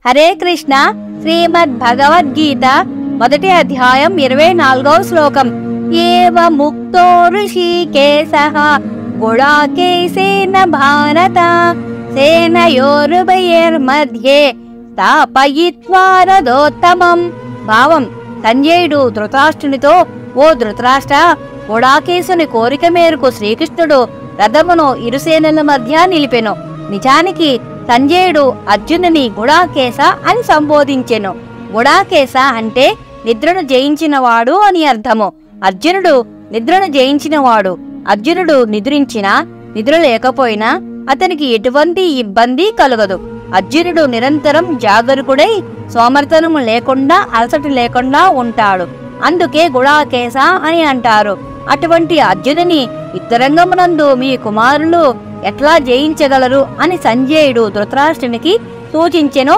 హరే కృష్ణ. శ్రీమద్ భగవద్గీత మొదటి అధ్యాయం 24వ శ్లోకం. ఏవ ముక్తో ఋషికేశః గుడాకేశేన భారత సేనయోరుభయోర్మధ్యే స్థాపయిత్వా రథోత్తమం. భావం: సంజయుడు ధృతరాష్ట్రునితో, ఓ ధృతరాష్ట్ర, గుడాకేశుని కోరిక మేరకు శ్రీకృష్ణుడు రథమును ఇరుసేనల మధ్య నిలిపెను. నిజానికి సంజయుడు అర్జునుని గుడాకేశ అని సంబోధించెను. గుడాకేశ అంటే నిద్రను జయించినవాడు అని అర్థము. అర్జునుడు నిద్రను జయించినవాడు. అర్జునుడు నిద్రించినా నిద్ర లేకపోయినా అతనికి ఎటువంటి ఇబ్బంది కలగదు. అర్జునుడు నిరంతరం జాగరూకుడై సోమర్తనము లేకుండా అలసట లేకుండా ఉంటాడు. అందుకే గుడాకేశ అని అంటారు. అటువంటి అర్జునుని యుద్ధరంగమునందు మీ కుమారులు ఎట్లా జయించగలరు అని సంజయుడు ధృతరాష్ట్రునికి సూచించెను.